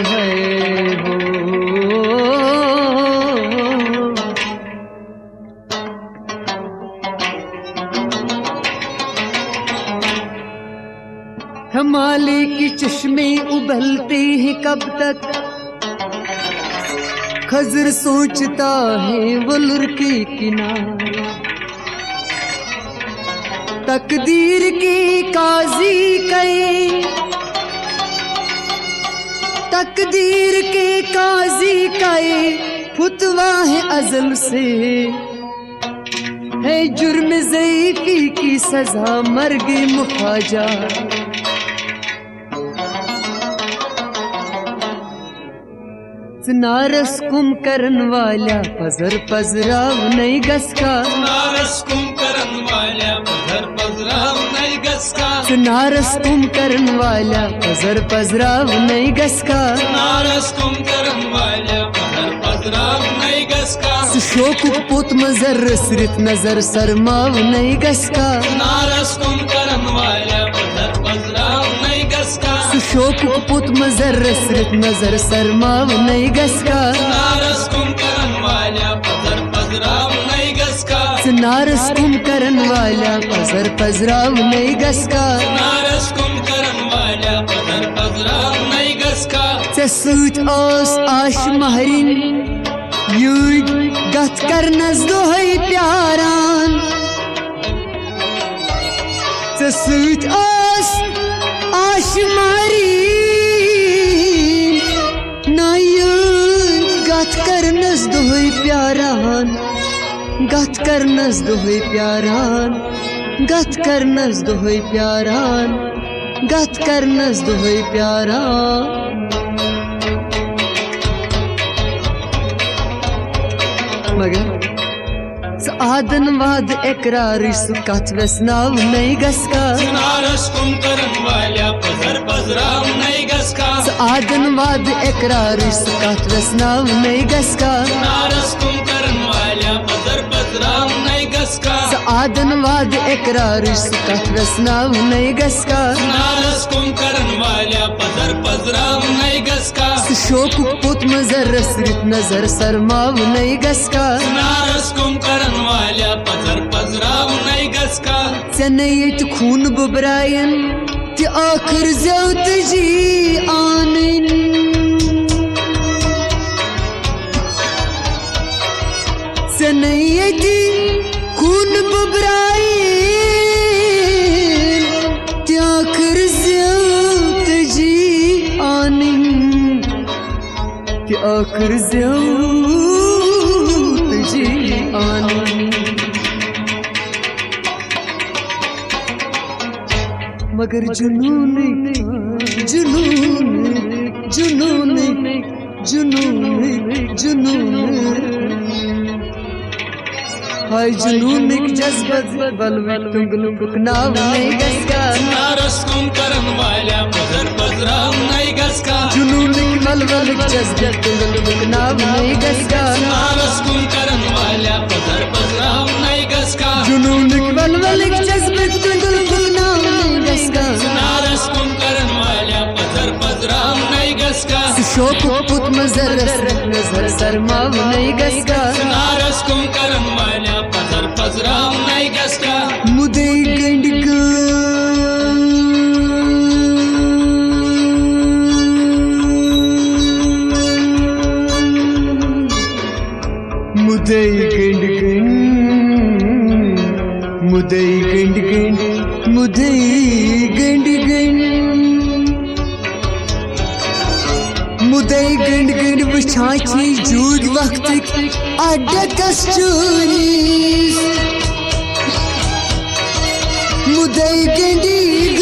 है वो। हिमालय के चश्मे उबलते हैं कब तक, खजर सोचता है वो लुढ़के किनारे। तकदीर के काजी कई, तकदीर के काजी कई फतवा है अज़ल से, है जुर्म ज़ईफ़ी की सजा मर्ग मुफाजा। नारस कुम करन वाला पजर पजराव नहीं गसका, नारस कुम करन वाला पजर पजराव नहीं गसका, नारस कुम करन वाला पजर पजराव नहीं गसका, नारस कुम करन वाला पजर पजराव नहीं गसका, शोक पुत मजर सिरत नजर सरमाव नहीं गसका, नारस कुम करन वाला पजर पजराव नहीं गसका, शोक पुत मजर सिरत नजर सरमाव नहीं गसका, नारस कुम करन वाला पजर पजराव नहीं गसका, नारस कुम करन वाला पजर पजराव नहीं गसका, नारस कुम करन वाला पजर पजराव नहीं गसका, सूत ओस आश महरिन यूज गत करनस दोहै प्यारान, सूत ओस आश महरिन नायूज गत करनस दोहै प्यारान, गत करनस दोहै प्यारान, गत करनस दोहै प्यारान, गत करनस दोहै प्यारान। मगर आदन वाद इकरार कथ वसनाव नहीं गसका, नारस कुम करन वाला पजर पजराव नहीं गसका, आदन वाद इकरार कथ वसनाव नहीं गसका, नारस कुम करन वाला पजर पजराव नहीं गसका, आदन वाद इकरार कथ वसनाव नहीं गसका, नारस कुम करन वाला पजर पजराव नहीं गसका, शोक पुत मजर सिरत नजर सरमाव नहीं गसका, नारस कुम करन वाला पजर पजराव नहीं गसका, चनयत खून बबरायन ते आखिर ज़ौत जी आनन, चनयत खून बबरायन ते आखिर ज़ौत जी आनन, ते आखिर ज़ौत जी आनन। मगर जुनून जुनून जुनून जुनून जुनून हाय जुनून जज्बत बलवत तुंगल फुकनाव नहीं गसका, नारस कुम करन वाला पजर पजराव नहीं गसका, जुनून बलवल जज्बत तुंगल फुकनाव नहीं गसका, नारस कुम करन वाला पजर पजराव नहीं गसका, जुनून बलवल जज्बत तुंगल फुकनाव नहीं गसका, नारस कुम करन वाला पजर पजराव नहीं गसका, शोक पुत मजर नजर सरमाव नहीं गसका, नारस कुम करन वाला पजर पजराव नहीं गसका, मुदे गंडक मुदे गंडक मुदे गंडक मुदे गंडक मुदे गंडक वछाची जूद वक्त अडकस चूनीस, मुदे गंडक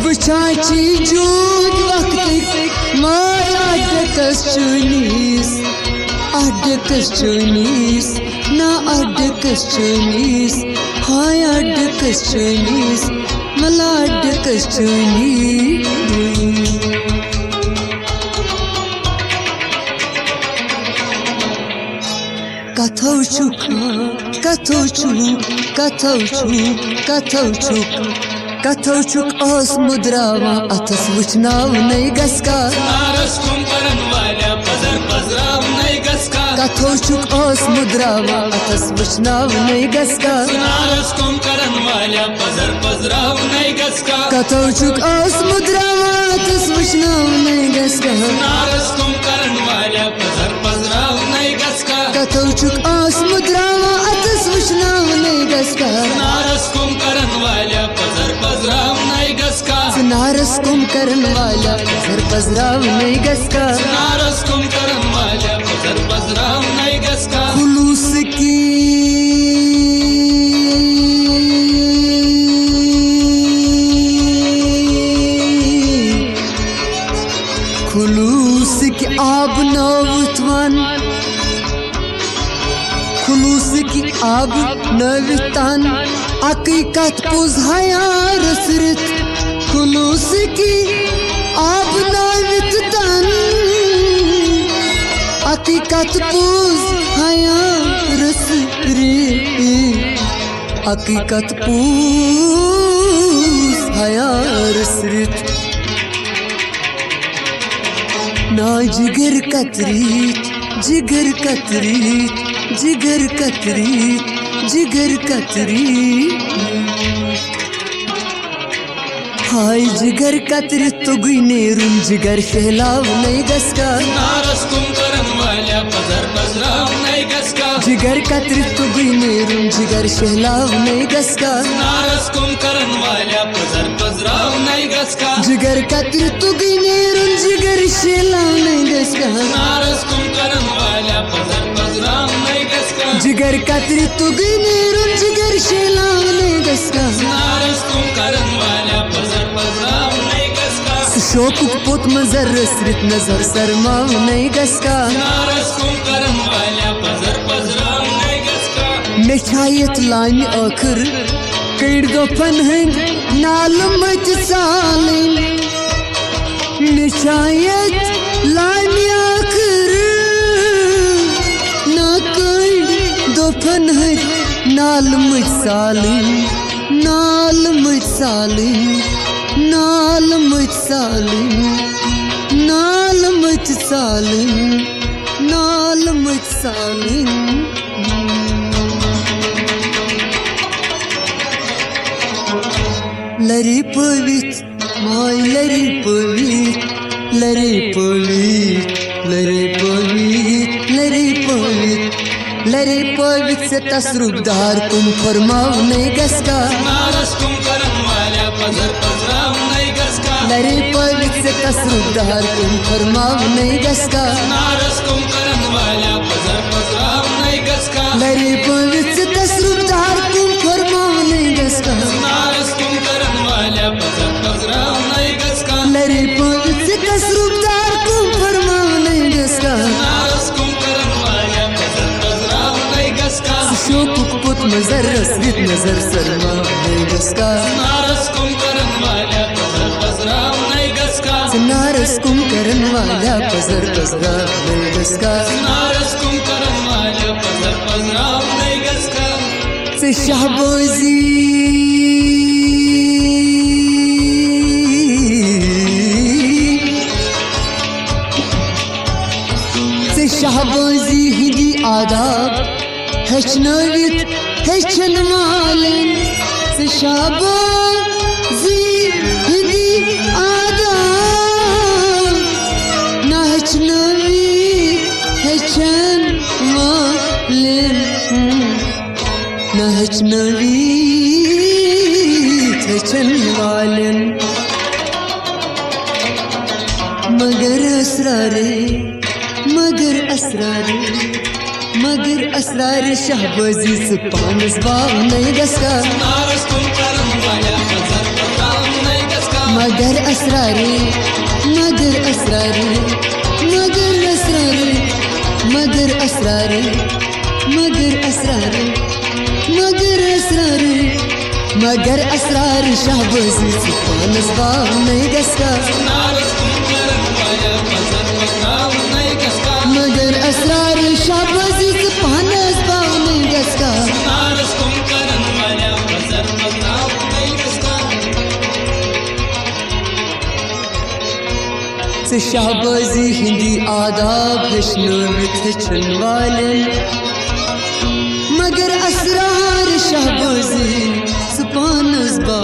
वछाची जूद वक्त माय अडकस चूनीस, अडकस चूनीस ना अडकस चूनीस, हाय अडकस चूनीस मला अडकस चूनीस। कथौ छुक कथौ छुक कथौ छुक कथौ छुक कथो छुक ओस मुद्रावा अथस वुचनाव नहीं गसका नारस कुम करन वाल्या पजर पजराव नहीं गसका कथो छुक ओस मुद्रावा अथस वुचनाव नहीं गसका नारस कुम करन वाल्या पजर पजराव नहीं गसका कथो छुक ओस मुद्रावा अथस वुचनाव नहीं गसका नारस कुम करन वाल्या पजर पजराव नहीं गसका कथो छुक ओस मुद्रावा अथस वुचनाव नहीं गसका नारस कुम करन वाल्या पजर पजराव नहीं गसका नारस कुम करन वाला पजर पजराव नहीं गसका नारस कुम करन वाल्या पजर पजराव नहीं गसका खुलूस की खुलूस की आब नवतवन खुलूस की आब नवतन हकीकत पुज हयार सिरत खुलूस की आब नवतन हकीकत पुज हयार सिरत हकीकत पुज हयार सिरत ना जिगर कतरीत जिगर कतरीत जिगर कतरीत जिगर कतरीत हाय जिगर कतरीत तो गुनेरुन जिगर शहलाव नहीं गसका नारस कुम करन वाल्या पजर पजराव नहीं गसका जिगर कतरीत तो गुनेरुन जिगर शहलाव नहीं गसका नारस कुम करन वाल्या पजर पजराव नहीं गसका जिगर कतरीत तो गुनेरुन जिगर शहलाव नहीं गसका नारस कुम करन वाल्या पजर पजराव नहीं गसका जिगर कतरीत तो गुनेरुन जिगर शहलाव नहीं गसका नारस कुम करन वाल्या पजर पजराव नहीं गसका शोकुक पुत मजर रसरत नजर सरमाव नहीं गसका नारस कुम करन वाल्या पजर पजराव नहीं गसका मिठायत लामी आखिर कड़ दोपन हंग नाल मत सालिम मिठायत लामी आखिर ना कड़ दोपन हंग नाल मत सालिम नाल मत सालिम नाल मत सालिम नाल मत सालिम नाल मत सालिम लरी पवित माय लरी पवित लरी पवित लरी पवित लरी पवित लरी पवित से तसरुबदार तुम फरमाओ नहीं गसका नारस कुम करन वाल्या पजर पजराव नहीं गसका लरी पवित से तसरुबदार तुम फरमाओ नहीं गसका नारस कुम करन वाल्या पजर पजराव नहीं गसका लरी पवित से तसरुबदार तुम फरमाओ नहीं गसका नारस कुम करन वाल्या पजर पजराव नहीं गसका लरी पवित से तसरुबदार तुम फरमाओ नहीं गसका नारस कुम करन वाल्या पजर पजराव नहीं गसका शोकुक पुत मजर रसवित नजर सरमा नहीं गसका नारस कुम करन वाल्या पजर पजराव नहीं गसका नारस कुम करन वाला पजर पजरा नहीं गसका नारस कुम करन वाल्या पजर पजराव नहीं गसका से शहबाजी से शहबाजी हिंदी आदाब हशनवित हशन मालन से शहबाजी हिंदी आदाब ना हशनवित हशन मालन ना हशनवित हशन मालन मगर असरारे मगर असरारे मगर असरारे शहबाजी से पानस बाव नहीं गसका नारस कुम करन वाल्या पजर पजराव नहीं गसका मगर असरारे मगर असरारे मगर असरारे मगर असरारे मगर असरारे मगर असरारे मगर असरार शहबाजी से पानस बाव नहीं गसका नारस कुम करन वाल्या पजर पजराव नहीं गसका मगर असरार शहबाजी से पानस बाव नहीं गसका नारस कुम करन वाल्या पजर पजराव नहीं गसका से शहबाजी हिंदी आदाब हेचन वालन मगर असरार शहबाजी सुपानस बा